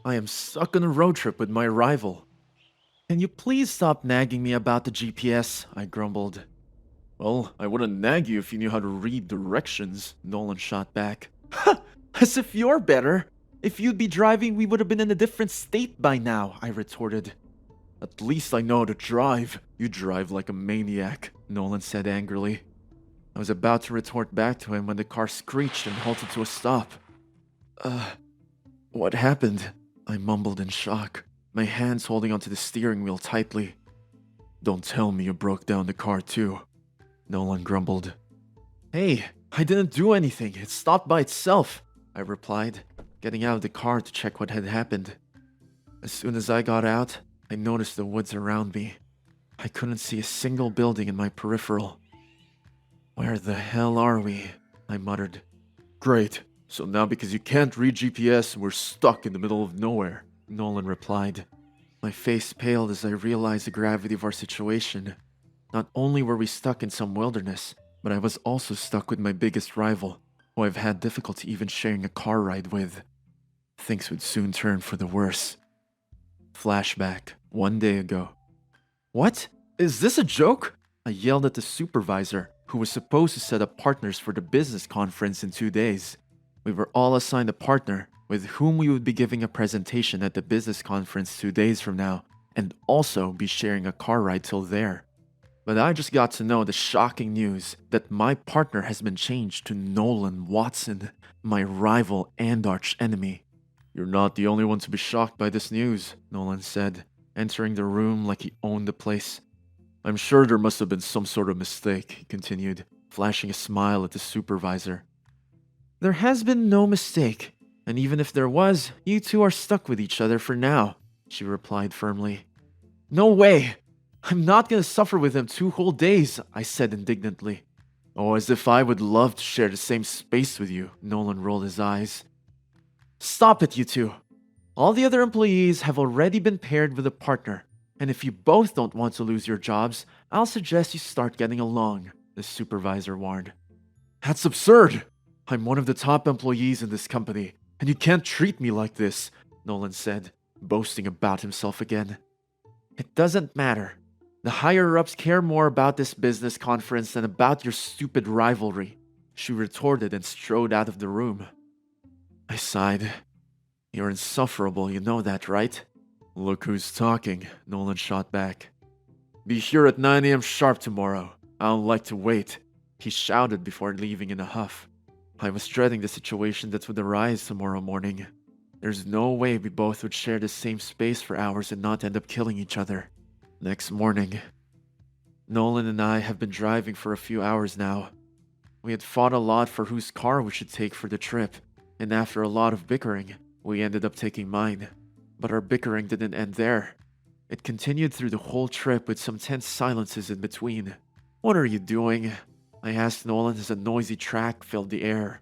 I am stuck on a road trip with my rival. Can you please stop nagging me about the GPS? I grumbled. Well, I wouldn't nag you if you knew how to read directions, Nolan shot back. Ha! As if you're better! If you'd be driving, we would have been in a different state by now, I retorted. At least I know how to drive. You drive like a maniac, Nolan said angrily. I was about to retort back to him when the car screeched and halted to a stop. Uh, what happened? I mumbled in shock, my hands holding onto the steering wheel tightly. Don't tell me you broke down the car too, Nolan grumbled. Hey, I didn't do anything. It stopped by itself, I replied, getting out of the car to check what had happened. As soon as I got out, I noticed the woods around me. I couldn't see a single building in my peripheral. Where the hell are we? I muttered. Great. So now because you can't read GPS, we're stuck in the middle of nowhere, Nolan replied. My face paled as I realized the gravity of our situation. Not only were we stuck in some wilderness, but I was also stuck with my biggest rival, who I've had difficulty even sharing a car ride with. Things would soon turn for the worse. Flashback, 1 day ago. What? Is this a joke? I yelled at the supervisor, who was supposed to set up partners for the business conference in 2 days. We were all assigned a partner with whom we would be giving a presentation at the business conference 2 days from now, and also be sharing a car ride till there. But I just got to know the shocking news that my partner has been changed to Nolan Watson, my rival and archenemy. You're not the only one to be shocked by this news, Nolan said, entering the room like he owned the place. I'm sure there must have been some sort of mistake, he continued, flashing a smile at the supervisor. There has been no mistake, and even if there was, you two are stuck with each other for now, she replied firmly. No way! I'm not gonna suffer with him 2 whole days, I said indignantly. Oh, as if I would love to share the same space with you, Nolan rolled his eyes. Stop it, you two. All the other employees have already been paired with a partner, and if you both don't want to lose your jobs, I'll suggest you start getting along, the supervisor warned. That's absurd! I'm one of the top employees in this company, and you can't treat me like this, Nolan said, boasting about himself again. It doesn't matter. The higher-ups care more about this business conference than about your stupid rivalry, she retorted and strode out of the room. I sighed. You're insufferable, you know that, right? Look who's talking, Nolan shot back. Be here at 9 a.m. sharp tomorrow. I don't like to wait, he shouted before leaving in a huff. I was dreading the situation that would arise tomorrow morning. There's no way we both would share the same space for hours and not end up killing each other. Next morning, Nolan and I have been driving for a few hours now. We had fought a lot for whose car we should take for the trip, and after a lot of bickering, we ended up taking mine. But our bickering didn't end there. It continued through the whole trip with some tense silences in between. What are you doing? I asked Nolan as a noisy track filled the air.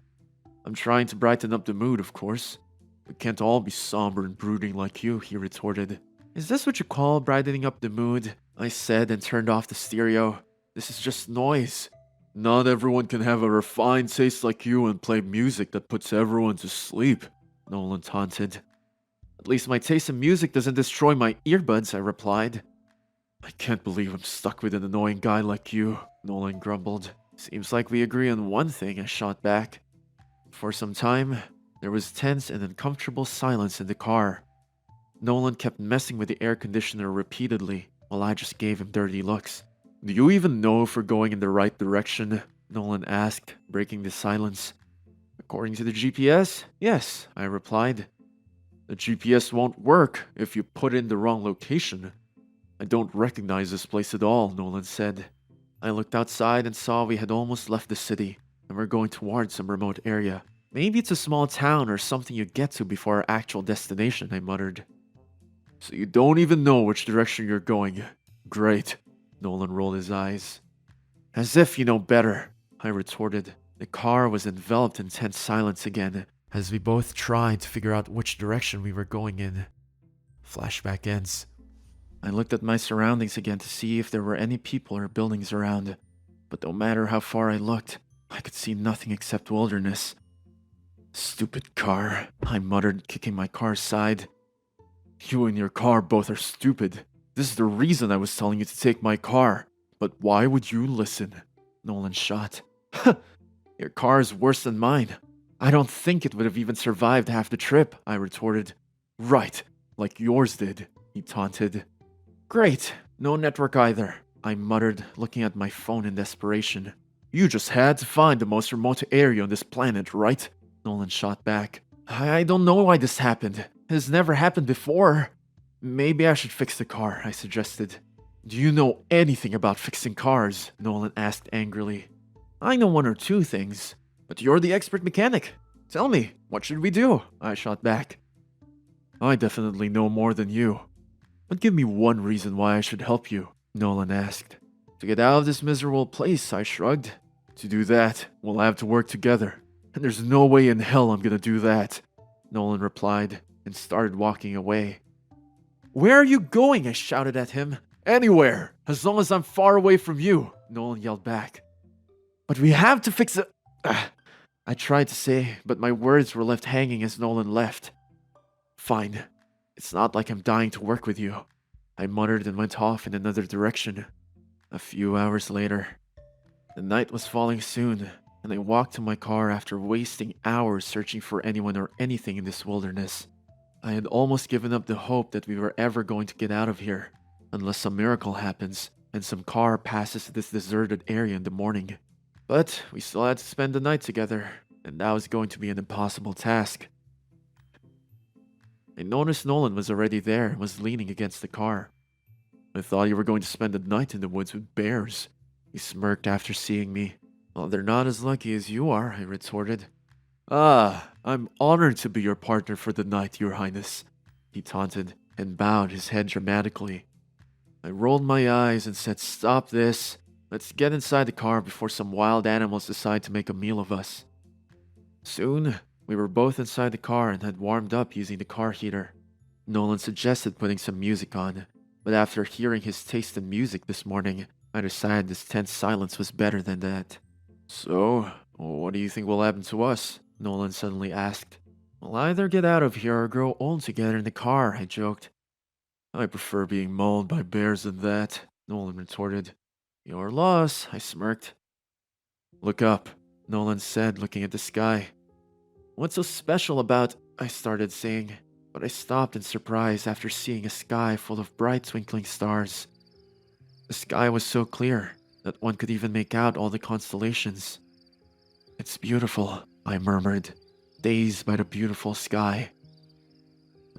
I'm trying to brighten up the mood, of course. We can't all be somber and brooding like you, he retorted. Is this what you call brightening up the mood? I said and turned off the stereo. This is just noise. Not everyone can have a refined taste like you and play music that puts everyone to sleep, Nolan taunted. At least my taste in music doesn't destroy my earbuds, I replied. I can't believe I'm stuck with an annoying guy like you, Nolan grumbled. Seems like we agree on one thing, I shot back. For some time, there was tense and uncomfortable silence in the car. Nolan kept messing with the air conditioner repeatedly, while I just gave him dirty looks. Do you even know if we're going in the right direction? Nolan asked, breaking the silence. According to the GPS, yes, I replied. The GPS won't work if you put in the wrong location. I don't recognize this place at all, Nolan said. I looked outside and saw we had almost left the city, and were going towards some remote area. Maybe it's a small town or something you get to before our actual destination, I muttered. So you don't even know which direction you're going. Great. Nolan rolled his eyes. As if you know better, I retorted. The car was enveloped in tense silence again, as we both tried to figure out which direction we were going in. Flashback ends. I looked at my surroundings again to see if there were any people or buildings around, but no matter how far I looked, I could see nothing except wilderness. Stupid car, I muttered, kicking my car's side. You and your car both are stupid. This is the reason I was telling you to take my car. But why would you listen? Nolan shot. Your car is worse than mine. I don't think it would have even survived half the trip, I retorted. Right, like yours did, he taunted. Great, no network either, I muttered, looking at my phone in desperation. You just had to find the most remote area on this planet, right? Nolan shot back. I don't know why this happened. It has never happened before. Maybe I should fix the car, I suggested. Do you know anything about fixing cars? Nolan asked angrily. I know one or two things, but you're the expert mechanic. Tell me, what should we do? I shot back. I definitely know more than you. But give me one reason why I should help you, Nolan asked. To get out of this miserable place, I shrugged. To do that, we'll have to work together. And there's no way in hell I'm gonna do that, Nolan replied and started walking away. Where are you going? I shouted at him. Anywhere, as long as I'm far away from you, Nolan yelled back. But we have to fix it. I tried to say, but my words were left hanging as Nolan left. Fine. It's not like I'm dying to work with you, I muttered and went off in another direction. A few hours later, the night was falling soon, and I walked to my car after wasting hours searching for anyone or anything in this wilderness. I had almost given up the hope that we were ever going to get out of here, unless some miracle happens and some car passes this deserted area in the morning. But we still had to spend the night together, and that was going to be an impossible task. I noticed Nolan was already there and was leaning against the car. I thought you were going to spend the night in the woods with bears. He smirked after seeing me. Well, they're not as lucky as you are, I retorted. Ah, I'm honored to be your partner for the night, Your Highness, he taunted and bowed his head dramatically. I rolled my eyes and said, Stop this. Let's get inside the car before some wild animals decide to make a meal of us. Soon, we were both inside the car and had warmed up using the car heater. Nolan suggested putting some music on, but after hearing his taste in music this morning, I decided this tense silence was better than that. So, what do you think will happen to us? Nolan suddenly asked. We'll either get out of here or grow old together in the car, I joked. I prefer being mauled by bears than that, Nolan retorted. Your loss, I smirked. Look up, Nolan said, looking at the sky. What's so special about... I started saying, but I stopped in surprise after seeing a sky full of bright twinkling stars. The sky was so clear that one could even make out all the constellations. It's beautiful, I murmured, dazed by the beautiful sky.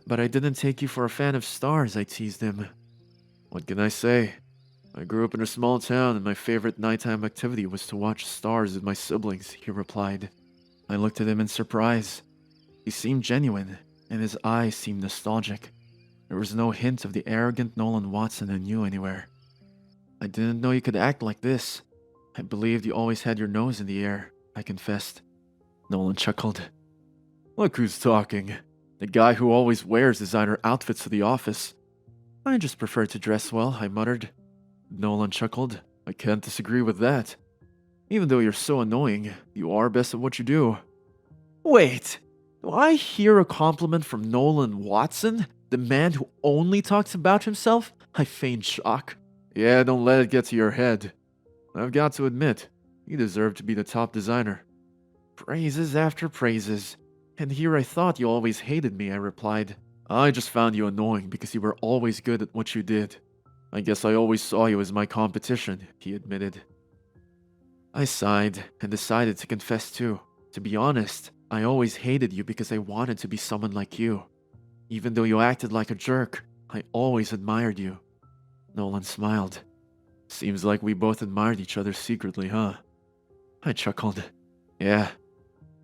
But I didn't take you for a fan of stars, I teased him. What can I say? I grew up in a small town and my favorite nighttime activity was to watch stars with my siblings, he replied. I looked at him in surprise. He seemed genuine, and his eyes seemed nostalgic. There was no hint of the arrogant Nolan Watson I knew anywhere. I didn't know you could act like this. I believed you always had your nose in the air, I confessed. Nolan chuckled. Look who's talking. The guy who always wears designer outfits to the office. I just prefer to dress well, I muttered. Nolan chuckled. I can't disagree with that. Even though you're so annoying, you are best at what you do. Wait, do I hear a compliment from Nolan Watson, the man who only talks about himself? I feigned shock. Yeah, don't let it get to your head. I've got to admit, you deserve to be the top designer. Praises after praises. And here I thought you always hated me, I replied. I just found you annoying because you were always good at what you did. I guess I always saw you as my competition, he admitted. I sighed and decided to confess too. To be honest, I always hated you because I wanted to be someone like you. Even though you acted like a jerk, I always admired you. Nolan smiled. Seems like we both admired each other secretly, huh? I chuckled. Yeah.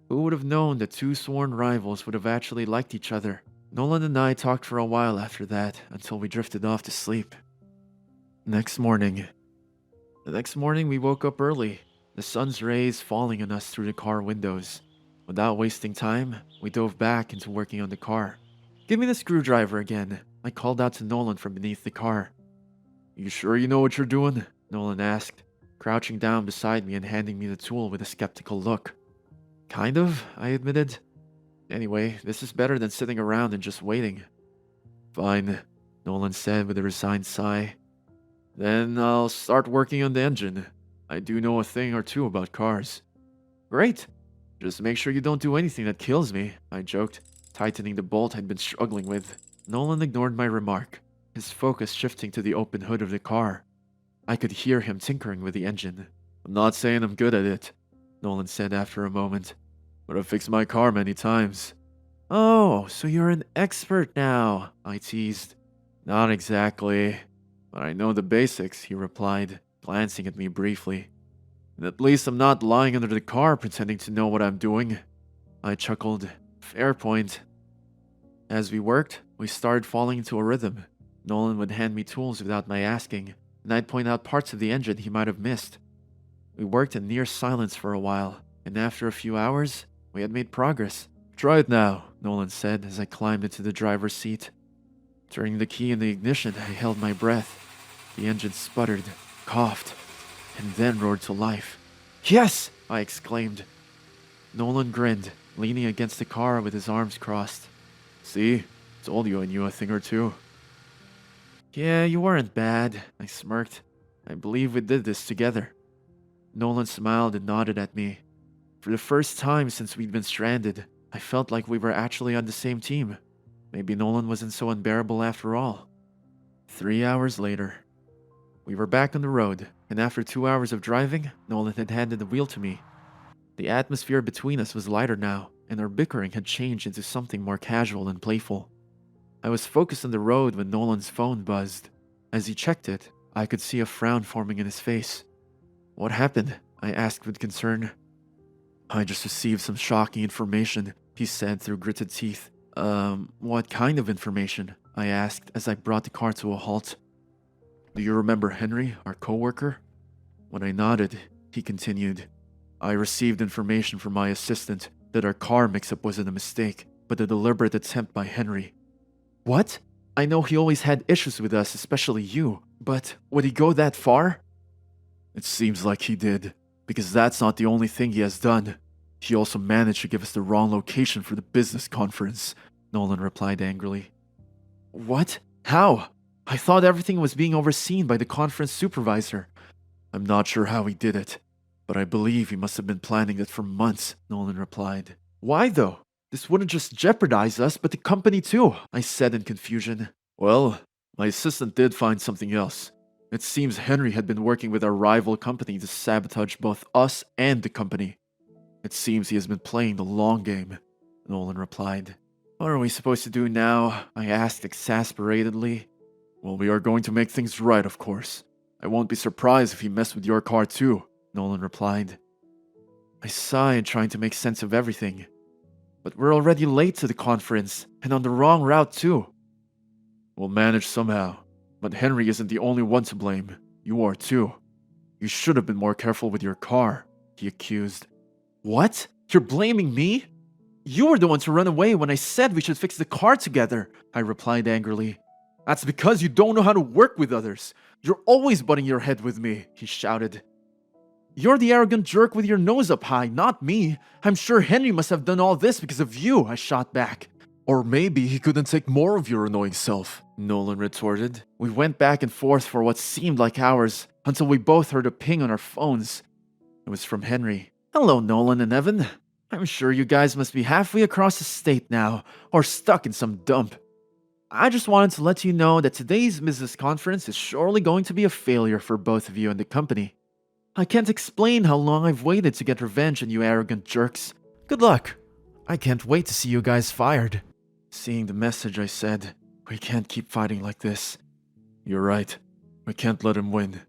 Who would have known that two sworn rivals would have actually liked each other? Nolan and I talked for a while after that, until we drifted off to sleep. The next morning, we woke up early, the sun's rays falling on us through the car windows. Without wasting time, we dove back into working on the car. Give me the screwdriver again, I called out to Nolan from beneath the car. You sure you know what you're doing? Nolan asked, crouching down beside me and handing me the tool with a skeptical look. Kind of, I admitted. Anyway, this is better than sitting around and just waiting. Fine, Nolan said with a resigned sigh. Then I'll start working on the engine. I do know a thing or two about cars. Great. Just make sure you don't do anything that kills me, I joked, tightening the bolt I'd been struggling with. Nolan ignored my remark, his focus shifting to the open hood of the car. I could hear him tinkering with the engine. I'm not saying I'm good at it, Nolan said after a moment, but I've fixed my car many times. Oh, so you're an expert now, I teased. Not exactly, but I know the basics, he replied, glancing at me briefly. And at least I'm not lying under the car pretending to know what I'm doing. I chuckled. Fair point. As we worked, we started falling into a rhythm. Nolan would hand me tools without my asking, and I'd point out parts of the engine he might have missed. We worked in near silence for a while, and after a few hours, we had made progress. Try it now, Nolan said as I climbed into the driver's seat. Turning the key in the ignition, I held my breath. The engine sputtered, coughed, and then roared to life. Yes! I exclaimed. Nolan grinned, leaning against the car with his arms crossed. See? Told you I knew a thing or two. Yeah, you weren't bad, I smirked. I believe we did this together. Nolan smiled and nodded at me. For the first time since we'd been stranded, I felt like we were actually on the same team. Maybe Nolan wasn't so unbearable after all. 3 hours later. We were back on the road, and after 2 hours of driving, Nolan had handed the wheel to me. The atmosphere between us was lighter now, and our bickering had changed into something more casual and playful. I was focused on the road when Nolan's phone buzzed. As he checked it, I could see a frown forming in his face. What happened? I asked with concern. I just received some shocking information, he said through gritted teeth. What kind of information? I asked as I brought the car to a halt. Do you remember Henry, our coworker? When I nodded, he continued. I received information from my assistant that our car mix-up wasn't a mistake, but a deliberate attempt by Henry. What? I know he always had issues with us, especially you, but would he go that far? It seems like he did, because that's not the only thing he has done. He also managed to give us the wrong location for the business conference, Nolan replied angrily. What? How? I thought everything was being overseen by the conference supervisor. I'm not sure how he did it, but I believe he must have been planning it for months, Nolan replied. Why though? This wouldn't just jeopardize us, but the company too, I said in confusion. Well, my assistant did find something else. It seems Henry had been working with our rival company to sabotage both us and the company. It seems he has been playing the long game, Nolan replied. What are we supposed to do now? I asked exasperatedly. Well, we are going to make things right, of course. I won't be surprised if he messed with your car too, Nolan replied. I sighed, trying to make sense of everything. But we're already late to the conference, and on the wrong route too. We'll manage somehow, but Henry isn't the only one to blame. You are too. You should have been more careful with your car, he accused. What? You're blaming me? You were the one to run away when I said we should fix the car together, I replied angrily. That's because you don't know how to work with others. You're always butting your head with me, he shouted. You're the arrogant jerk with your nose up high, not me. I'm sure Henry must have done all this because of you, I shot back. Or maybe he couldn't take more of your annoying self, Nolan retorted. We went back and forth for what seemed like hours, until we both heard a ping on our phones. It was from Henry. Hello, Nolan and Evan. I'm sure you guys must be halfway across the state now, or stuck in some dump. I just wanted to let you know that today's business conference is surely going to be a failure for both of you and the company. I can't explain how long I've waited to get revenge on you arrogant jerks. Good luck. I can't wait to see you guys fired. Seeing the message, I said, we can't keep fighting like this. You're right. We can't let him win.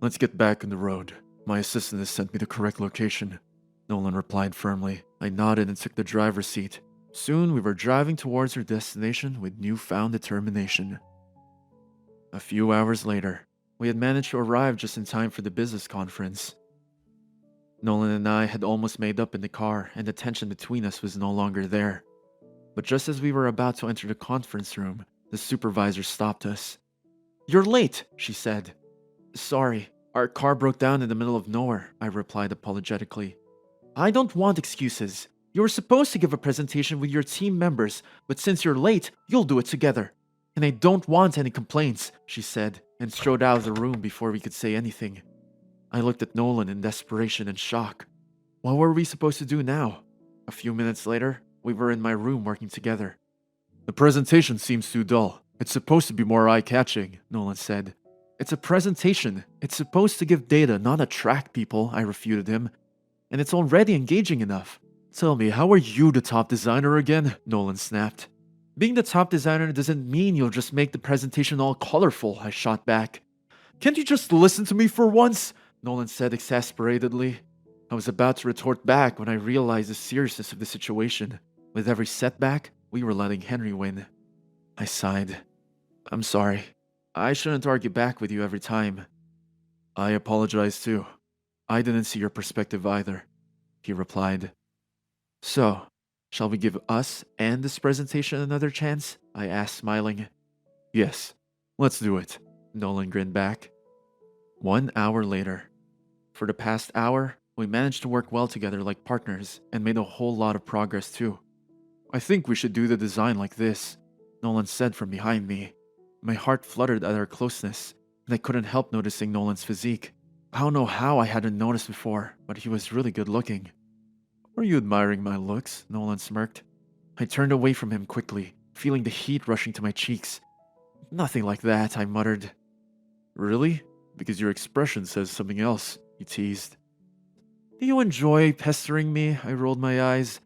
Let's get back on the road. My assistant has sent me the correct location. Nolan replied firmly. I nodded and took the driver's seat. Soon we were driving towards our destination with newfound determination. A few hours later, we had managed to arrive just in time for the business conference. Nolan and I had almost made up in the car, and the tension between us was no longer there. But just as we were about to enter the conference room, the supervisor stopped us. You're late, she said. Sorry, our car broke down in the middle of nowhere, I replied apologetically. I don't want excuses. You were supposed to give a presentation with your team members, but since you're late, you'll do it together. And I don't want any complaints, she said, and strode out of the room before we could say anything. I looked at Nolan in desperation and shock. What were we supposed to do now? A few minutes later, we were in my room working together. The presentation seems too dull. It's supposed to be more eye-catching, Nolan said. It's a presentation. It's supposed to give data, not attract people, I refuted him. And it's already engaging enough. Tell me, how are you the top designer again? Nolan snapped. Being the top designer doesn't mean you'll just make the presentation all colorful, I shot back. Can't you just listen to me for once? Nolan said exasperatedly. I was about to retort back when I realized the seriousness of the situation. With every setback, we were letting Henry win. I sighed. I'm sorry. I shouldn't argue back with you every time. I apologize too. I didn't see your perspective either, he replied. So, shall we give us and this presentation another chance? I asked, smiling. Yes, let's do it, Nolan grinned back. 1 hour later. For the past hour, we managed to work well together like partners and made a whole lot of progress too. I think we should do the design like this, Nolan said from behind me. My heart fluttered at our closeness, and I couldn't help noticing Nolan's physique. I don't know how I hadn't noticed before, but he was really good looking. Are you admiring my looks? Nolan smirked. I turned away from him quickly, feeling the heat rushing to my cheeks. Nothing like that, I muttered. Really? Because your expression says something else, he teased. Do you enjoy pestering me? I rolled my eyes.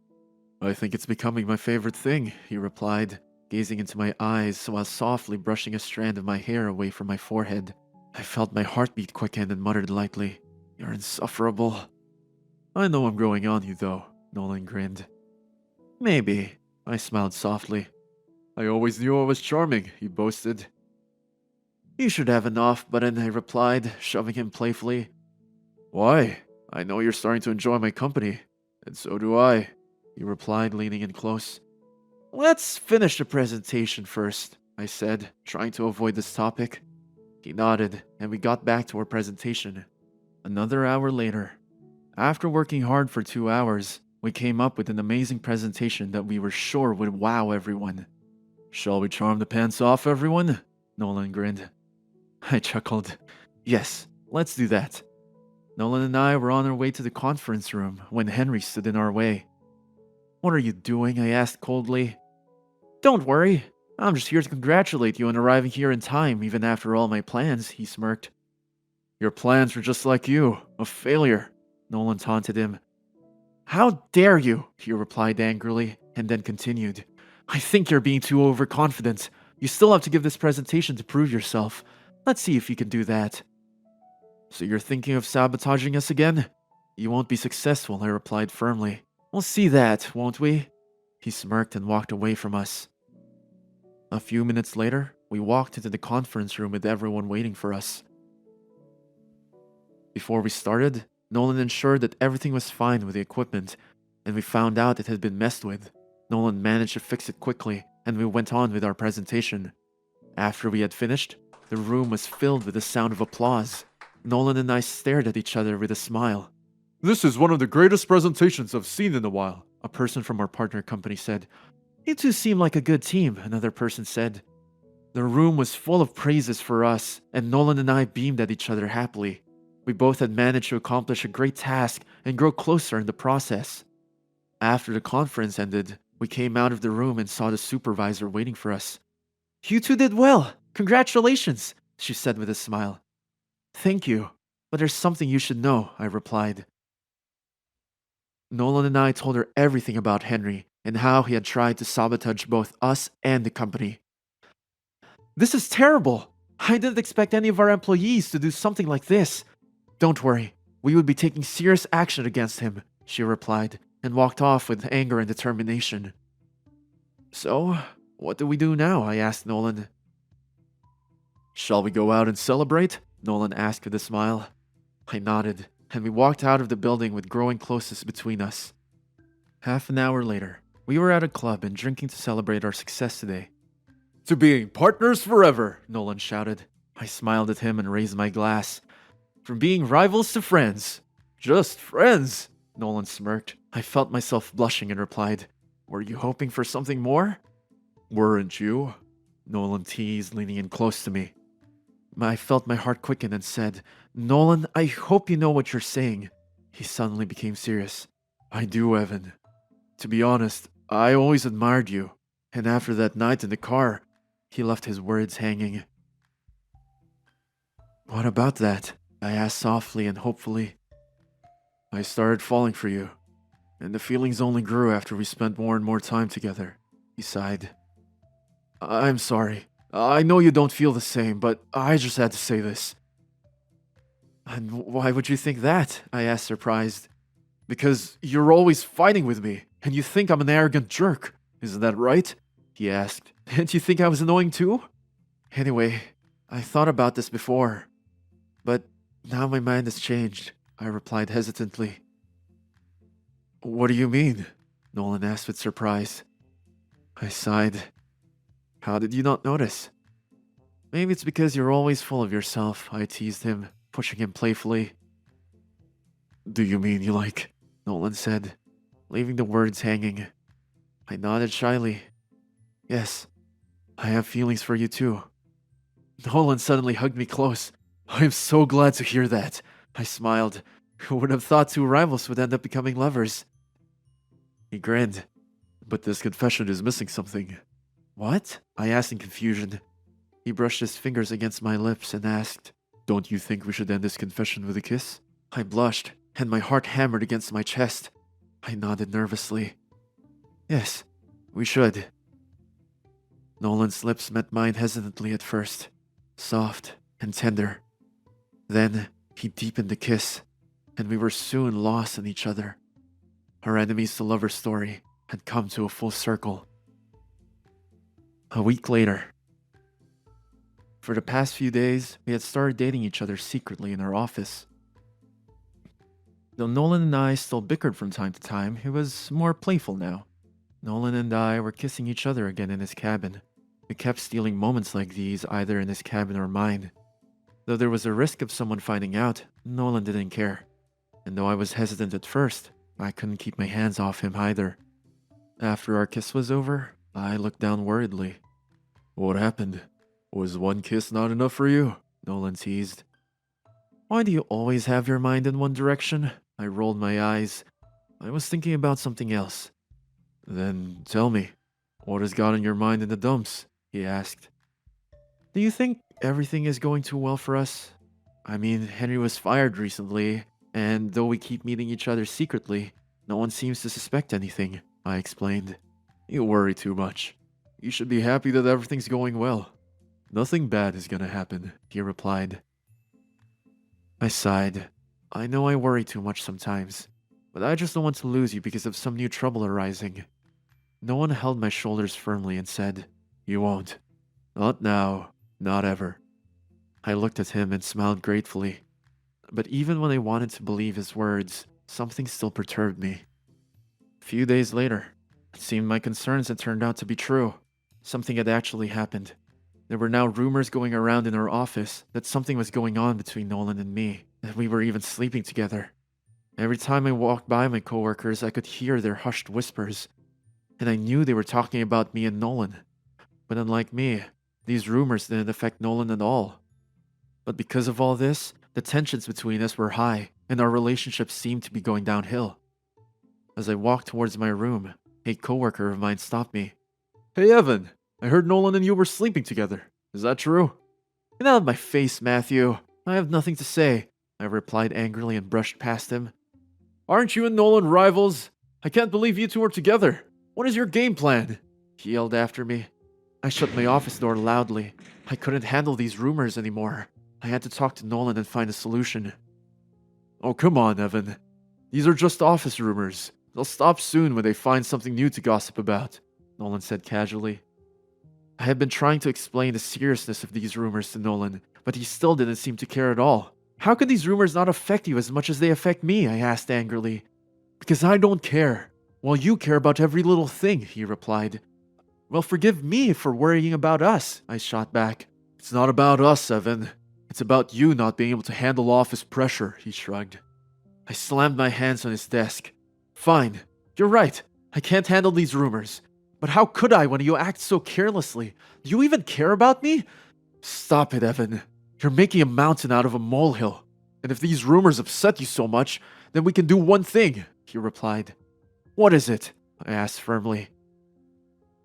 I think it's becoming my favorite thing, he replied, gazing into my eyes while softly brushing a strand of my hair away from my forehead. I felt my heartbeat quicken and muttered lightly, You're insufferable. I know I'm growing on you, though, Nolan grinned. Maybe, I smiled softly. I always knew I was charming, he boasted. You should have an off button, I replied, shoving him playfully. Why? I know you're starting to enjoy my company, and so do I, he replied, leaning in close. Let's finish the presentation first, I said, trying to avoid this topic. He nodded, and we got back to our presentation. Another hour later. After working hard for 2 hours, we came up with an amazing presentation that we were sure would wow everyone. Shall we charm the pants off everyone? Nolan grinned. I chuckled. Yes, let's do that. Nolan and I were on our way to the conference room when Henry stood in our way. What are you doing? I asked coldly. Don't worry. I'm just here to congratulate you on arriving here in time, even after all my plans, he smirked. Your plans were just like you, a failure, Nolan taunted him. How dare you, he replied angrily, and then continued. I think you're being too overconfident. You still have to give this presentation to prove yourself. Let's see if you can do that. So you're thinking of sabotaging us again? You won't be successful, I replied firmly. We'll see that, won't we? He smirked and walked away from us. A few minutes later, we walked into the conference room with everyone waiting for us. Before we started, Nolan ensured that everything was fine with the equipment, and we found out it had been messed with. Nolan managed to fix it quickly, and we went on with our presentation. After we had finished, the room was filled with the sound of applause. Nolan and I stared at each other with a smile. This is one of the greatest presentations I've seen in a while, a person from our partner company said. You two seem like a good team, another person said. The room was full of praises for us, and Nolan and I beamed at each other happily. We both had managed to accomplish a great task and grow closer in the process. After the conference ended, we came out of the room and saw the supervisor waiting for us. You two did well. Congratulations, she said with a smile. Thank you, but there's something you should know, I replied. Nolan and I told her everything about Henry and how he had tried to sabotage both us and the company. This is terrible. I didn't expect any of our employees to do something like this. Don't worry, we would be taking serious action against him, she replied, and walked off with anger and determination. So, what do we do now? I asked Nolan. Shall we go out and celebrate? Nolan asked with a smile. I nodded, and we walked out of the building with growing closeness between us. Half an hour later, we were at a club and drinking to celebrate our success today. To being partners forever, Nolan shouted. I smiled at him and raised my glass. From being rivals to friends. Just friends, Nolan smirked. I felt myself blushing and replied, Were you hoping for something more? Weren't you? Nolan teased, leaning in close to me. I felt my heart quicken and said, Nolan, I hope you know what you're saying. He suddenly became serious. I do, Evan. To be honest, I always admired you. And after that night in the car, he left his words hanging. What about that? I asked softly and hopefully. I started falling for you, and the feelings only grew after we spent more and more time together. He sighed. I'm sorry. I know you don't feel the same, but I just had to say this. And why would you think that? I asked, surprised. Because you're always fighting with me, and you think I'm an arrogant jerk. Isn't that right? He asked. Didn't you think I was annoying too? Anyway, I thought about this before, but now my mind has changed, I replied hesitantly. What do you mean? Nolan asked with surprise. I sighed. How did you not notice? Maybe it's because you're always full of yourself, I teased him, pushing him playfully. Do you mean you like? Nolan said, leaving the words hanging. I nodded shyly. Yes, I have feelings for you too. Nolan suddenly hugged me close. I am so glad to hear that. I smiled. Who would have thought two rivals would end up becoming lovers? He grinned. But this confession is missing something. What? I asked in confusion. He brushed his fingers against my lips and asked, Don't you think we should end this confession with a kiss? I blushed, and my heart hammered against my chest. I nodded nervously. Yes, we should. Nolan's lips met mine hesitantly at first, soft and tender. Then he deepened the kiss, and we were soon lost in each other. Our enemies to lovers story had come to a full circle. A week later. For the past few days, we had started dating each other secretly in our office. Though Nolan and I still bickered from time to time, it was more playful now. Nolan and I were kissing each other again in his cabin. We kept stealing moments like these either in his cabin or mine. Though there was a risk of someone finding out, Nolan didn't care. And though I was hesitant at first, I couldn't keep my hands off him either. After our kiss was over, I looked down worriedly. What happened? Was one kiss not enough for you? Nolan teased. Why do you always have your mind in one direction? I rolled my eyes. I was thinking about something else. Then tell me, what has gotten your mind in the dumps? He asked. Do you think everything is going too well for us? I mean, Henry was fired recently, and though we keep meeting each other secretly, no one seems to suspect anything, I explained. You worry too much. You should be happy that everything's going well. Nothing bad is gonna happen, he replied. I sighed. I know I worry too much sometimes, but I just don't want to lose you because of some new trouble arising. No one held my shoulders firmly and said, You won't. Not now, not ever. I looked at him and smiled gratefully. But even when I wanted to believe his words, something still perturbed me. A few days later, it seemed my concerns had turned out to be true. Something had actually happened. There were now rumors going around in our office that something was going on between Nolan and me, that we were even sleeping together. Every time I walked by my coworkers, I could hear their hushed whispers, and I knew they were talking about me and Nolan. But unlike me, these rumors didn't affect Nolan at all. But because of all this, the tensions between us were high, and our relationship seemed to be going downhill. As I walked towards my room, a coworker of mine stopped me. Hey Evan, I heard Nolan and you were sleeping together. Is that true? Get out of my face, Matthew. I have nothing to say, I replied angrily and brushed past him. Aren't you and Nolan rivals? I can't believe you two are together. What is your game plan? He yelled after me. I shut my office door loudly. I couldn't handle these rumors anymore. I had to talk to Nolan and find a solution. Oh, come on, Evan. These are just office rumors. They'll stop soon when they find something new to gossip about, Nolan said casually. I had been trying to explain the seriousness of these rumors to Nolan, but he still didn't seem to care at all. How could these rumors not affect you as much as they affect me? I asked angrily. Because I don't care. Well, you care about every little thing, he replied. Well, forgive me for worrying about us, I shot back. It's not about us, Evan. It's about you not being able to handle office pressure, he shrugged. I slammed my hands on his desk. Fine, you're right. I can't handle these rumors. But how could I when you act so carelessly? Do you even care about me? Stop it, Evan. You're making a mountain out of a molehill. And if these rumors upset you so much, then we can do one thing, he replied. What is it? I asked firmly.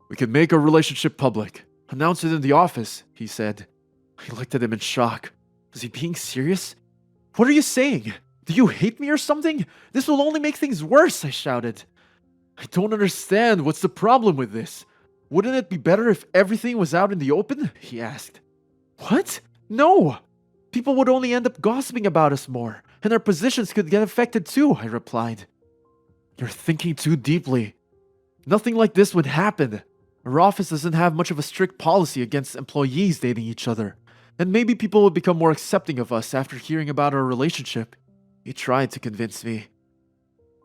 We can make our relationship public. Announce it in the office, he said. I looked at him in shock. Was he being serious? What are you saying? Do you hate me or something? This will only make things worse, I shouted. I don't understand. What's the problem with this? Wouldn't it be better if everything was out in the open? He asked. What? No! People would only end up gossiping about us more, and our positions could get affected too, I replied. You're thinking too deeply. Nothing like this would happen. Our office doesn't have much of a strict policy against employees dating each other, and maybe people will become more accepting of us after hearing about our relationship. He tried to convince me.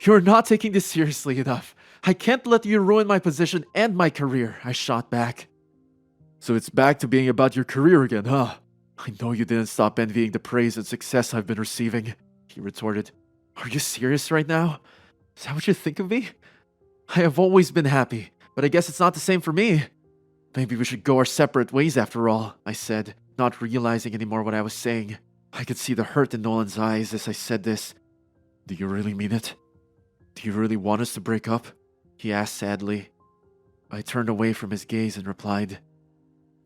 You're not taking this seriously enough. I can't let you ruin my position and my career, I shot back. So it's back to being about your career again, huh? I know you didn't stop envying the praise and success I've been receiving, he retorted. Are you serious right now? Is that what you think of me? I have always been happy, but I guess it's not the same for me. Maybe we should go our separate ways after all, I said, not realizing anymore what I was saying. I could see the hurt in Nolan's eyes as I said this. Do you really mean it? Do you really want us to break up? He asked sadly. I turned away from his gaze and replied,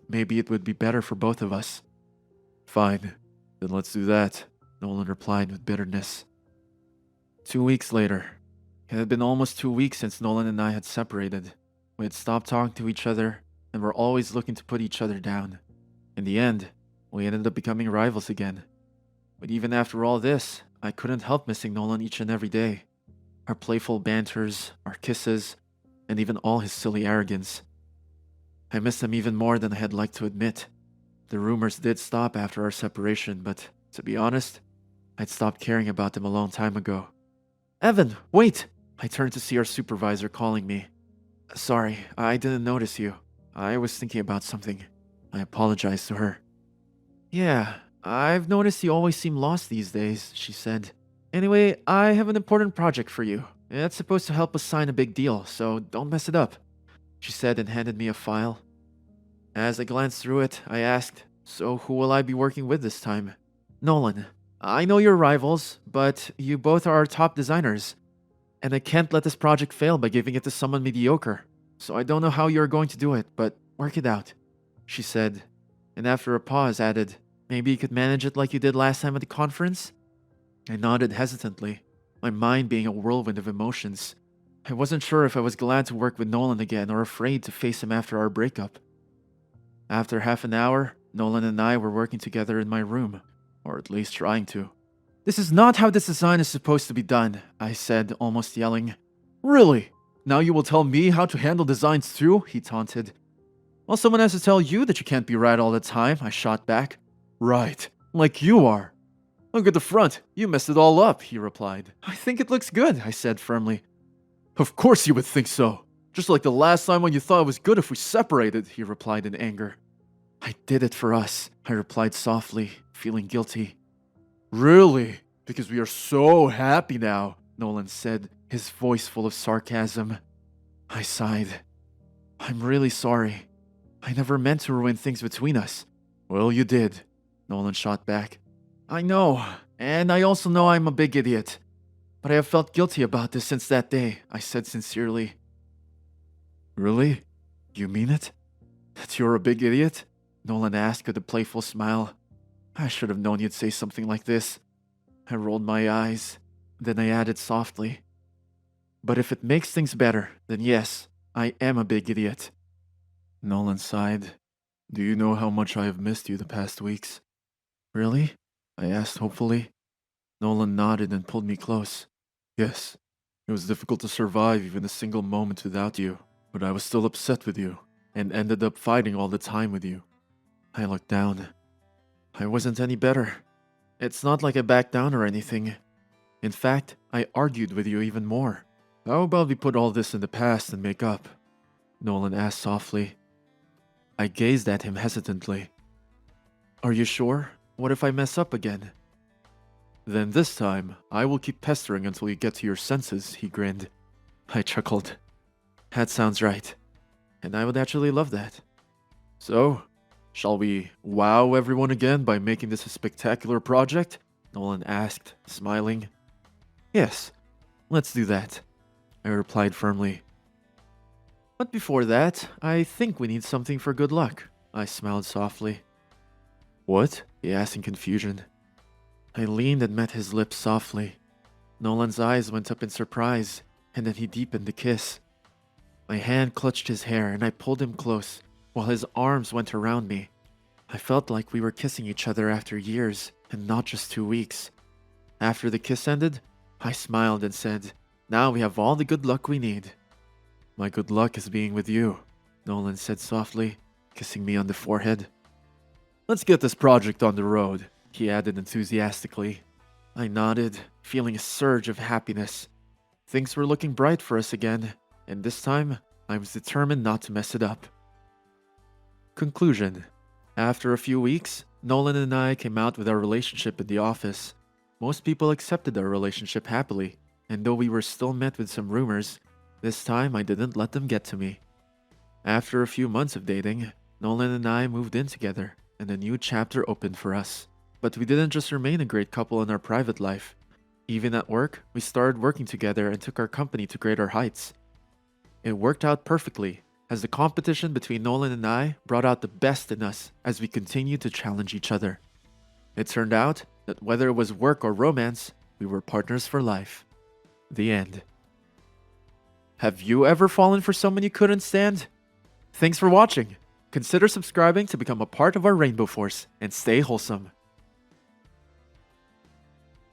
Maybe it would be better for both of us. Fine, then let's do that, Nolan replied with bitterness. 2 weeks later. It had been almost 2 weeks since Nolan and I had separated. We had stopped talking to each other and were always looking to put each other down. In the end, we ended up becoming rivals again. But even after all this, I couldn't help missing Nolan each and every day. Our playful banters, our kisses, and even all his silly arrogance. I missed him even more than I had liked to admit. The rumors did stop after our separation, but to be honest, I'd stopped caring about them a long time ago. Evan, wait! I turned to see our supervisor calling me. Sorry, I didn't notice you. I was thinking about something. I apologized to her. Yeah, I've noticed you always seem lost these days, she said. Anyway, I have an important project for you. It's supposed to help us sign a big deal, so don't mess it up, she said and handed me a file. As I glanced through it, I asked, So who will I be working with this time? Nolan. I know you're rivals, but you both are our top designers. And I can't let this project fail by giving it to someone mediocre. So I don't know how you're going to do it, but work it out, she said. And after a pause added, Maybe you could manage it like you did last time at the conference? I nodded hesitantly, my mind being a whirlwind of emotions. I wasn't sure if I was glad to work with Nolan again or afraid to face him after our breakup. After half an hour, Nolan and I were working together in my room, or at least trying to. This is not how this design is supposed to be done, I said, almost yelling. Really? Now you will tell me how to handle designs too? He taunted. Well, someone has to tell you that you can't be right all the time, I shot back. Right, like you are. Look at the front, you messed it all up, he replied. I think it looks good, I said firmly. Of course you would think so. Just like the last time when you thought it was good if we separated, he replied in anger. I did it for us, I replied softly, feeling guilty. Really? Because we are so happy now, Nolan said, his voice full of sarcasm. I sighed. I'm really sorry. I never meant to ruin things between us. Well, you did, Nolan shot back. I know, and I also know I'm a big idiot. But I have felt guilty about this since that day, I said sincerely. Really? You mean it? That you're a big idiot? Nolan asked with a playful smile. I should have known you'd say something like this. I rolled my eyes, then I added softly. But if it makes things better, then yes, I am a big idiot. Nolan sighed. Do you know how much I have missed you the past weeks? Really? I asked hopefully. Nolan nodded and pulled me close. Yes, it was difficult to survive even a single moment without you, but I was still upset with you, and ended up fighting all the time with you. I looked down. I wasn't any better. It's not like I backed down or anything. In fact, I argued with you even more. How about we put all this in the past and make up? Nolan asked softly. I gazed at him hesitantly. Are you sure? What if I mess up again? Then this time, I will keep pestering until you get to your senses, he grinned. I chuckled. That sounds right. and I would actually love that. So, shall we wow everyone again by making this a spectacular project? Nolan asked, smiling. Yes, let's do that, I replied firmly. But before that, I think we need something for good luck, I smiled softly. What? He asked in confusion. I leaned and met his lips softly. Nolan's eyes went up in surprise, and then he deepened the kiss. My hand clutched his hair and I pulled him close, while his arms went around me. I felt like we were kissing each other after years, and not just 2 weeks. After the kiss ended, I smiled and said, Now we have all the good luck we need. My good luck is being with you, Nolan said softly, kissing me on the forehead. Let's get this project on the road, he added enthusiastically. I nodded, feeling a surge of happiness. Things were looking bright for us again, and this time, I was determined not to mess it up. Conclusion. After a few weeks, Nolan and I came out with our relationship in the office. Most people accepted our relationship happily, and though we were still met with some rumors, this time I didn't let them get to me. After a few months of dating, Nolan and I moved in together, and a new chapter opened for us. But we didn't just remain a great couple in our private life. Even at work, we started working together and took our company to greater heights. It worked out perfectly, as the competition between Nolan and I brought out the best in us as we continued to challenge each other. It turned out that whether it was work or romance, we were partners for life. The end. Have you ever fallen for someone you couldn't stand? Thanks for watching. Consider subscribing to become a part of our Rainbow Force and stay wholesome.